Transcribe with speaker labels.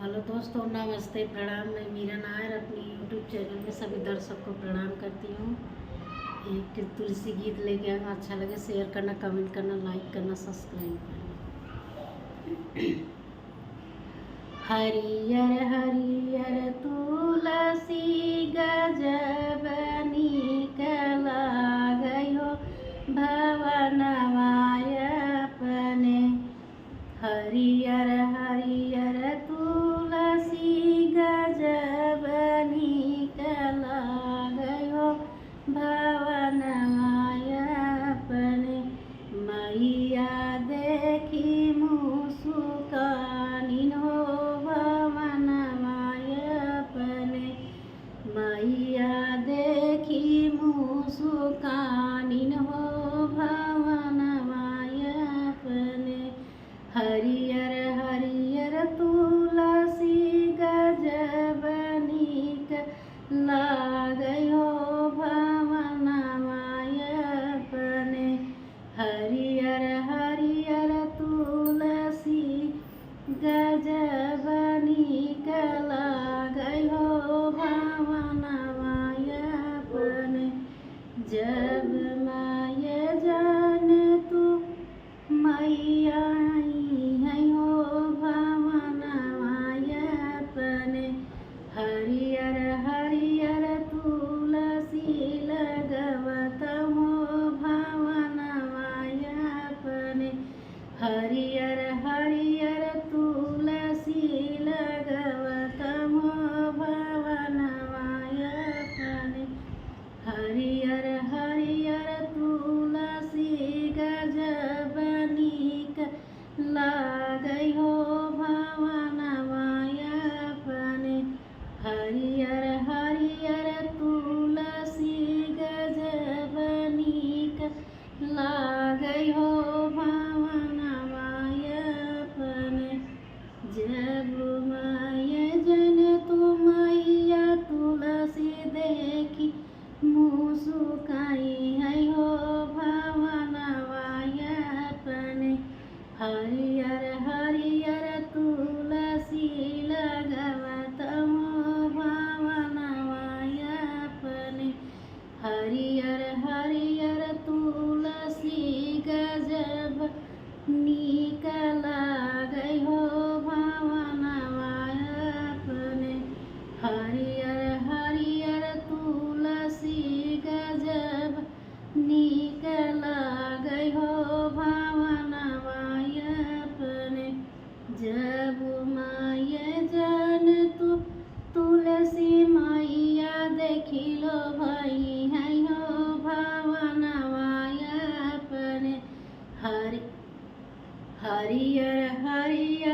Speaker 1: Hello दोस्तों, नमस्ते, प्रणाम। मैं मीरा नायर अपनी यूट्यूब चैनल में सभी दर्शक को प्रणाम करती हूँ। एक तुलसी गीत लेके आना, अच्छा लगे शेयर करना, कमेंट करना, लाइक करना, सब्सक्राइब करना। हरियर हरियर तुलसी गजब नीक लागयो भवनवाय अपने। हरियर हरियर तुलसी गजब नीक लागयो भवनवाय अपने। मैया देखी मुसुकानिन हो भवनवाय अपने। मैया देखी मुसुकानिन हो भवनवाय अपने। हरियर हरियर तुलसी गजब नीक लागयो भवनवाय अपने। हरियर हरियर तुलसी गजब नीक लागयो भवनवाय अपने। जब माय जान तू मैया हरियर हरियर तुलसी लगवत हो भवनवाय अपने। हरियर हरियर तुलसी लगवत हो भवनवाय अपने। हरियर हरियर तुलसी गजब नीक लागयो भवनवाय अपने। हरियर हरियर तुलसी गजब नीक लागयो भवनवाय अपने। जब माय जन तू मैया तुलसी देखी मुसुकाई है हो भवनवाय अपने। हरियर हरियर तुलसी लगवत हो भवनवाय अपने। हरियर हरियर तुलसी गजब नीक लागयो भवनवाय अपने। हरियर हरियर तुलसी गजब नीक लागयो भवनवाय अपने। जब माय जान तू तुलसी मैया देखिलो भई है हो भवनवाय अपने। हरियर हरियर